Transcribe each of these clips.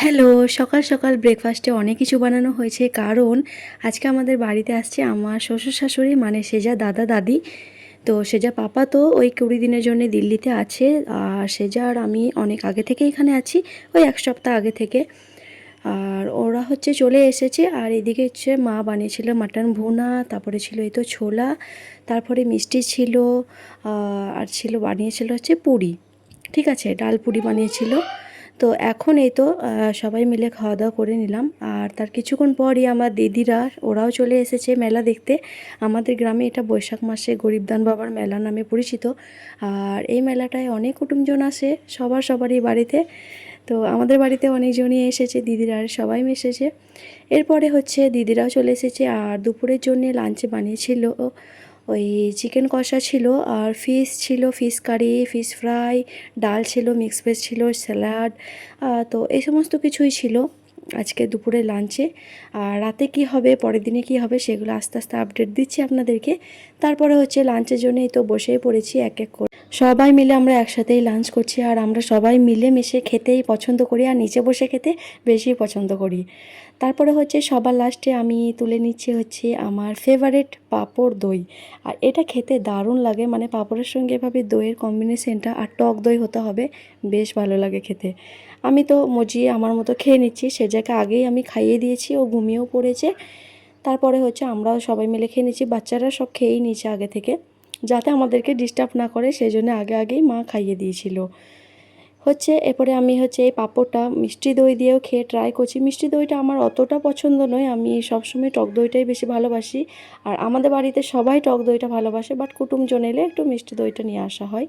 Hello, সকাল সকাল ব্রেকফাস্টে অনেক কিছু বানানো হয়েছে, কারণ আজকে আমাদের বাড়িতে আসছে আমার শ্বশুর শাশুড়ি, মানে সেজা দাদা দাদি। তো সেজা পাপা তো ওই 20 দিনের জন্য দিল্লিতে আছে, আর সেজা আর আমি অনেক আগে থেকে এখানে আছি, ওই এক সপ্তাহ আগে থেকে। আর ওরা হচ্ছে চলে এসেছে, আর এদিকে হচ্ছে মা বানিয়েছিল মাটন ভুনা, তারপরে ছিল এই তো ছোলা, তারপরে মিষ্টি ছিল, আর ছিল বানিয়েছিল হচ্ছে পুরি। ঠিক আছে, ডাল পুরি বানিয়েছিল। তো এখন এই তো সবাই মিলে খাওয়া দাওয়া করে নিলাম, আর তার কিছুক্ষণ পরই আমার দিদিরা ওরাও চলে এসেছে মেলা দেখতে। আমাদের গ্রামে এটা বৈশাখ মাসে গরিবদান বাবার মেলা নামে পরিচিত। আর এই মেলাটায় অনেক কুটুমজন আসে, সবারই বাড়িতে। তো আমাদের বাড়িতে অনেকজনই এসেছে, দিদিরা সবাই এসেছে। এরপরে হচ্ছে দিদিরাও চলে এসেছে, আর দুপুরের জন্যে লাঞ্চে বানিয়েছিল ওই চিকেন কষা ছিল, আর ফিশ ছিল, ফিশ কারি, ফিশ ফ্রাই, ডাল ছিল, মিক্স ভেজ ছিল, স্যালাড। তো এই সমস্ত কিছুই ছিল আজকে দুপুরে লাঞ্চে। আর রাতে কি হবে, পরের দিনে কি হবে, সেগুলো আস্তে আস্তে আপডেট দিচ্ছি আপনাদেরকে। তারপরে হচ্ছে লাঞ্চের জন্যই তো বসেই পড়েছি এক এক করে। সবাই মিলে আমরা একসাথেই লাঞ্চ করছি, আর আমরা সবাই মিলে মিশে খেতেই পছন্দ করি, আর নিচে বসে খেতে বেশি পছন্দ করি। তারপরে হচ্ছে সবার লাস্টে আমি তুলে নিচ্ছি হচ্ছে আমার ফেভারিট পাঁপড় দই। আর এটা খেতে দারুণ লাগে, মানে পাঁপড়ের সঙ্গে এভাবে দইয়ের কম্বিনেশনটা, আর টক দই হতে হবে, বেশ ভালো লাগে খেতে। আমি তো মজিয়ে আমার মতো খেয়ে নিচ্ছি, সে জায়গায় আগেই আমি খাইয়ে দিয়েছি, ও ঘুমিয়েও পড়েছে। তারপরে হচ্ছে আমরাও সবাই মিলে খেয়ে নিচ্ছি, বাচ্চারা সব খেয়েই নিয়েছে আগে থেকে, যাতে আমাদেরকে ডিস্টার্ব না করে সেই জন্য আগেই মা খাইয়ে দিয়েছিল। হচ্ছে এরপরে আমি হচ্ছে এই পাঁপড়টা মিষ্টি দই দিয়েও খেয়ে ট্রাই করছি। মিষ্টি দইটা আমার অতটা পছন্দ নয়, আমি সবসময় টক দইটাই বেশি ভালোবাসি। আর আমাদের বাড়িতে সবাই টক দইটা ভালোবাসে, বাট কুটুমজন এলে একটু মিষ্টি দইটা নিয়ে আসা হয়।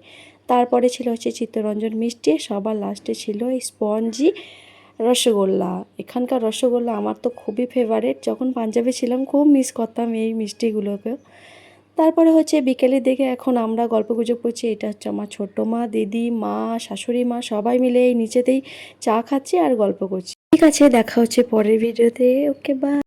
তারপরে ছিল হচ্ছে চিত্তরঞ্জন মিষ্টি, সবার লাস্টে ছিল এই স্পঞ্জি রসগোল্লা। এখানকার রসগোল্লা আমার তো খুবই ফেভারিট, যখন পাঞ্জাবে ছিলাম খুব মিস করতাম এই মিষ্টিগুলোকেও। তারপরে হচ্ছে বিকেলের দিকে এখন আমরা গল্পগুজব করছি, এটা হচ্ছে আমার ছোট্ট মা, দিদি, মা, শাশুড়ি মা, সবাই মিলে এই নিচেতেই চা খাচ্ছি আর গল্প করছি। ঠিক আছে, দেখা হচ্ছে পরের ভিডিওতে। ওকে, বাই।